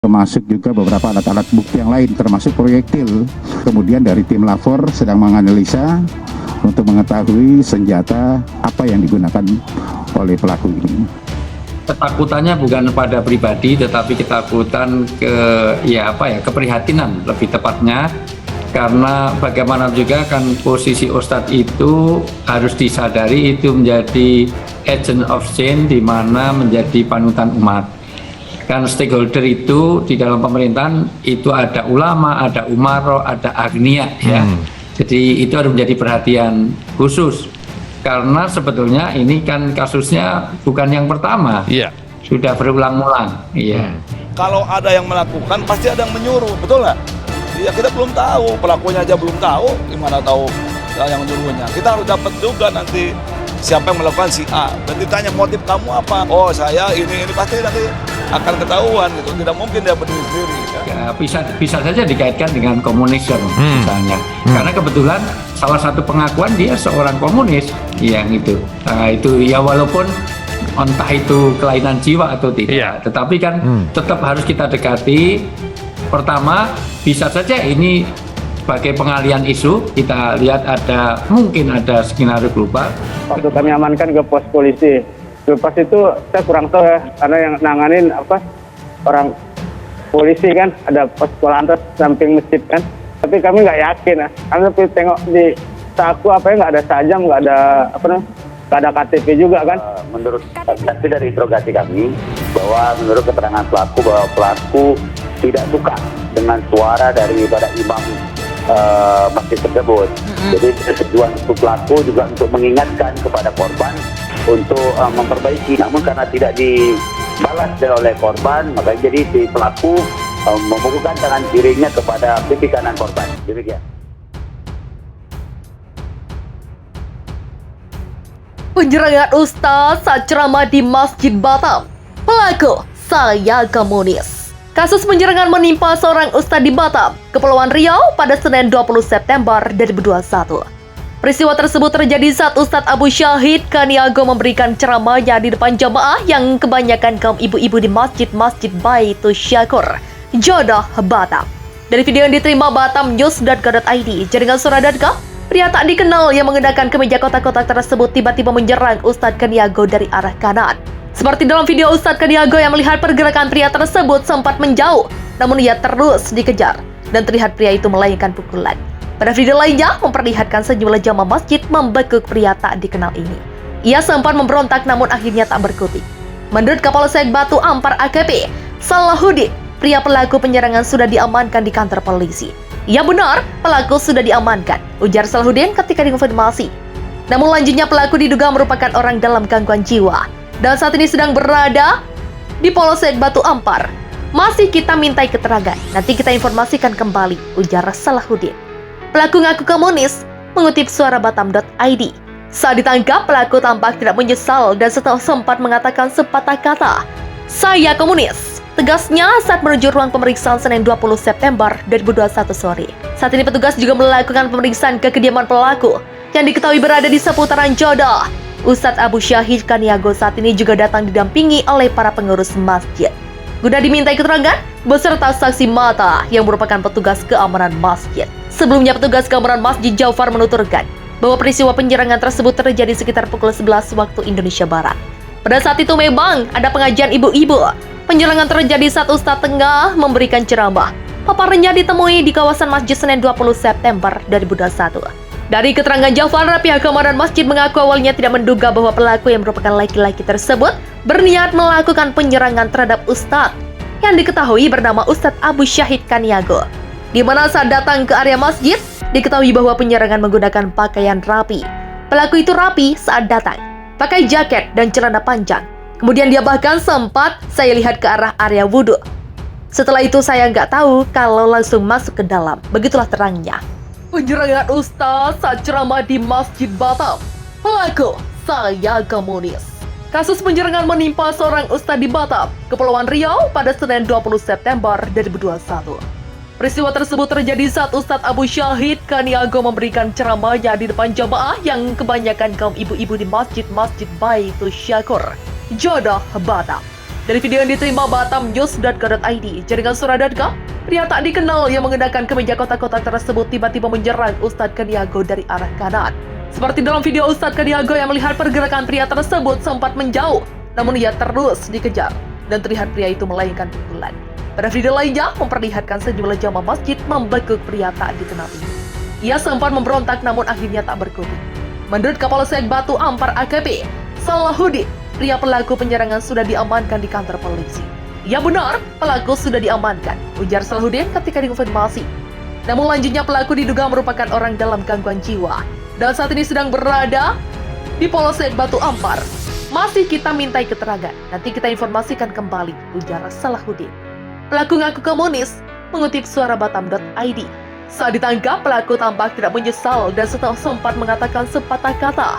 termasuk juga beberapa alat-alat bukti yang lain termasuk proyektil. Kemudian dari tim lapor sedang menganalisa untuk mengetahui senjata apa yang digunakan oleh pelaku ini. Ketakutannya bukan pada pribadi, tetapi ketakutan keprihatinan lebih tepatnya, karena bagaimana juga kan posisi Ustadz itu harus disadari itu menjadi agent of change, di mana menjadi panutan umat. Kan stakeholder itu di dalam pemerintahan itu ada ulama, ada umaro, ada agnia ya. Jadi itu harus menjadi perhatian khusus. Karena sebetulnya ini kan kasusnya bukan yang pertama, sudah berulang-ulang. Kalau ada yang melakukan, pasti ada yang menyuruh, betul nggak? Ya kita belum tahu, pelakunya aja belum tahu, gimana tahu yang menyuruhnya. Kita harus dapat juga nanti siapa yang melakukan si A. Dan ditanya motif kamu apa? Oh saya ini pasti nanti akan ketahuan gitu. Tidak mungkin dia berdiri sendiri. Ya, bisa saja dikaitkan dengan komunisme misalnya. Karena kebetulan salah satu pengakuan dia seorang komunis yang itu. Nah, itu ya walaupun entah itu kelainan jiwa atau tidak, tetapi kan tetap harus kita dekati. Pertama, bisa saja ini sebagai pengalian isu. Kita lihat mungkin ada skenario global. Waktu kami amankan ke pos polisi, ke pos itu saya kurang tahu ya, karena yang nanganin orang polisi kan, ada pos Polantas samping masjid kan. Tapi kami nggak yakin ya, karena tengok di saku nggak ada sajam, nggak ada KTP juga kan. Menurut saksi dari interogasi kami, bahwa menurut keterangan pelaku bahwa pelaku tidak suka dengan suara daripada imam masjid tersebut. Jadi tujuan untuk pelaku juga untuk mengingatkan kepada korban untuk memperbaiki. Namun karena tidak dibalas oleh korban, maka jadi si pelaku memukulkan tangan kirinya kepada pipi kanan korban. Demikian. Penyerangan Ustadz saat ceramah di Masjid Batam. Pelaku, saya komunis. Kasus penyerangan menimpa seorang Ustadz di Batam, Kepulauan Riau pada Senin 20 September 2021. Peristiwa tersebut terjadi saat Ustadz Abu Syahid Kaniago memberikan ceramahnya di depan jamaah yang kebanyakan kaum ibu-ibu di Masjid Baitul Syakur, Jodoh, Batam. Dari video yang diterima batamnews.co.id, jaringan suara.com, pria tak dikenal yang mengenakan kemeja kotak-kotak tersebut tiba-tiba menyerang Ustadz Kaniago dari arah kanan. Seperti dalam video, Ustadz Kaniago yang melihat pergerakan pria tersebut sempat menjauh, namun ia terus dikejar dan terlihat pria itu melayangkan pukulan. Pada video lainnya memperlihatkan sejumlah jamaah masjid membekuk pria tak dikenal ini. Ia sempat memberontak namun akhirnya tak berkutik. Menurut Kapolsek Batu Ampar AKP Salahuddin, pria pelaku penyerangan sudah diamankan di kantor polisi. Ya benar, pelaku sudah diamankan, ujar Salahuddin ketika dikonfirmasi. Namun lanjutnya pelaku diduga merupakan orang dalam gangguan jiwa dan saat ini sedang berada di Polsek Batu Ampar. Masih kita mintai keterangan, nanti kita informasikan kembali, ujar Salahuddin. Pelaku ngaku komunis, mengutip suarabatam.id. Saat ditangkap, pelaku tampak tidak menyesal dan setelah sempat mengatakan sepatah kata, "Saya komunis," tegasnya saat menuju ruang pemeriksaan Senin 20 September 2021 sore. Saat ini petugas juga melakukan pemeriksaan ke kediaman pelaku yang diketahui berada di seputaran Jodoh. Ustadz Abu Syahid Kaniago saat ini juga datang didampingi oleh para pengurus masjid guna dimintai keterangan beserta saksi mata yang merupakan petugas keamanan masjid. Sebelumnya petugas keamanan Masjid Jafar menuturkan bahwa peristiwa penyerangan tersebut terjadi sekitar pukul 11 waktu Indonesia Barat. Pada saat itu memang ada pengajian ibu-ibu. Penyerangan terjadi saat Ustadz tengah memberikan ceramah. Paparannya ditemui di kawasan Masjid Senin 20 September 2021. Dari keterangan Jafar, pihak keamanan masjid mengaku awalnya tidak menduga bahwa pelaku yang merupakan laki-laki tersebut berniat melakukan penyerangan terhadap Ustadz yang diketahui bernama Ustadz Abu Syahid Kaniago. Di mana saat datang ke area masjid, diketahui bahwa penyerangan menggunakan pakaian rapi. Pelaku itu rapi saat datang, pakai jaket dan celana panjang. Kemudian dia bahkan sempat saya lihat ke arah area wudhu. Setelah itu saya nggak tahu kalau langsung masuk ke dalam. Begitulah terangnya. Penyerangan Ustadz saat ceramah di Masjid Batam. Pelaku, saya komunis. Kasus penyerangan menimpa seorang Ustadz di Batam, Kepulauan Riau pada Senin 20 September 2021. Peristiwa tersebut terjadi saat Ustadz Abu Syahid Kaniago memberikan ceramahnya di depan jamaah yang kebanyakan kaum ibu-ibu di Masjid Baitul Syakur, Jodoh, Batam. Dari video yang diterima batamnews.co.id, jaringan suara.com, pria tak dikenal yang mengenakan kemeja kotak-kotak tersebut tiba-tiba menyerang Ustadz Kaniago dari arah kanan. Seperti dalam video, Ustadz Kaniago yang melihat pergerakan pria tersebut sempat menjauh, namun ia terus dikejar dan terlihat pria itu melayangkan pukulan. Pada video lainnya memperlihatkan sejumlah jamaah masjid membekuk pria tak dikenal ini. Ia sempat memberontak namun akhirnya tak berkutik. Menurut Kapolsek Batu Ampar AKP Salahuddin, pria pelaku penyerangan sudah diamankan di kantor polisi. Ya benar, pelaku sudah diamankan, ujar Salahuddin ketika dikonfirmasi. Namun lanjutnya pelaku diduga merupakan orang dalam gangguan jiwa dan saat ini sedang berada di Polsek Batu Ampar. Masih kita mintai keterangan, nanti kita informasikan kembali, ujar Salahuddin. Pelaku ngaku komunis, mengutip suarabatam.id. Saat ditangkap, pelaku tampak tidak menyesal dan setelah sempat mengatakan sepatah kata,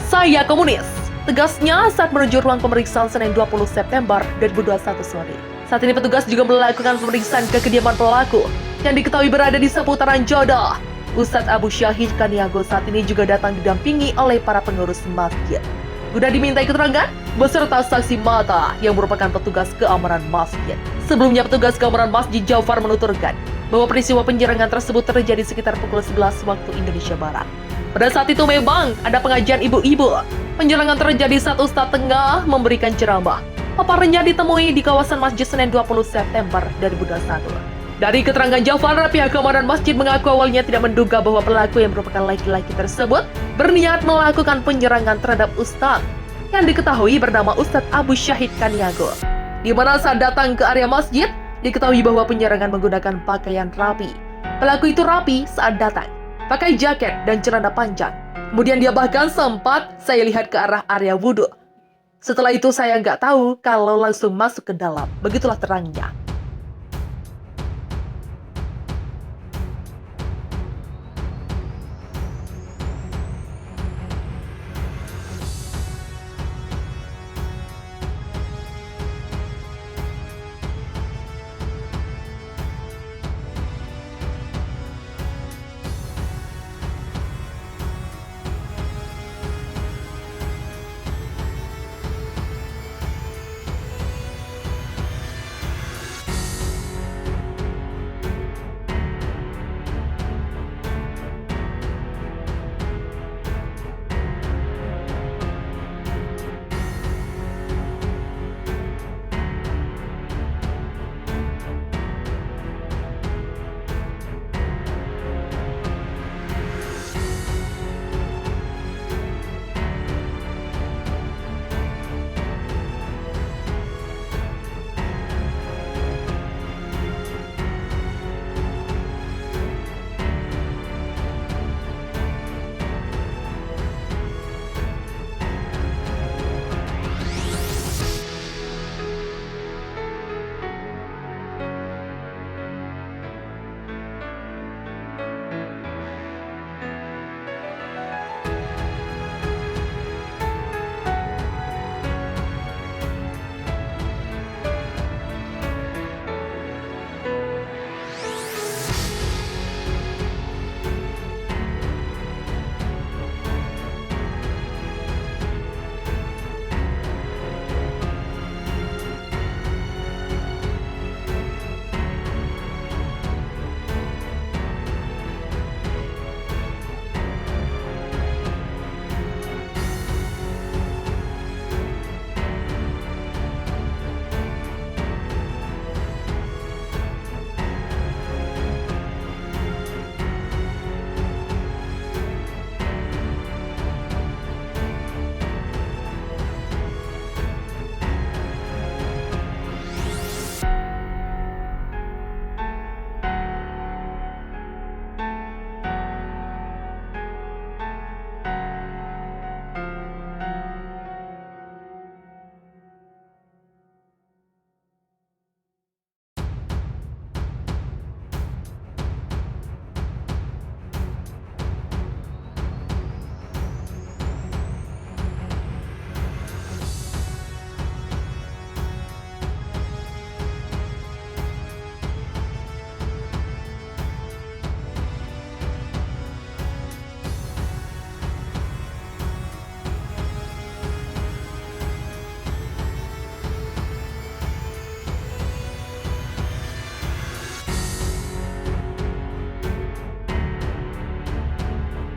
"Saya komunis." Tegasnya saat menuju ruang pemeriksaan Senin 20 September 2021 sore. Saat ini petugas juga melakukan pemeriksaan ke kediaman pelaku yang diketahui berada di seputaran Jodoh. Ustadz Abu Syahid Kaniago saat ini juga datang didampingi oleh para pengurus masjid. Guna dimintai keterangan beserta saksi mata yang merupakan petugas keamanan masjid. Sebelumnya petugas keamanan Masjid Jafar menuturkan bahwa peristiwa penyerangan tersebut terjadi sekitar pukul 11 waktu Indonesia Barat. Pada saat itu memang ada pengajian ibu-ibu. Penyerangan terjadi saat Ustadz tengah memberikan ceramah. Paparannya ditemui di kawasan Masjid Senin 20 September 2021. Dari keterangan Jafar, pihak keamanan masjid mengaku awalnya tidak menduga bahwa pelaku yang merupakan laki-laki tersebut berniat melakukan penyerangan terhadap Ustadz yang diketahui bernama Ustadz Abu Syahid Kaniago. Di mana saat datang ke area masjid, diketahui bahwa penyerangan menggunakan pakaian rapi. Pelaku itu rapi saat datang, pakai jaket dan celana panjang. Kemudian dia bahkan sempat saya lihat ke arah area wudhu. Setelah itu saya nggak tahu kalau langsung masuk ke dalam. Begitulah terangnya.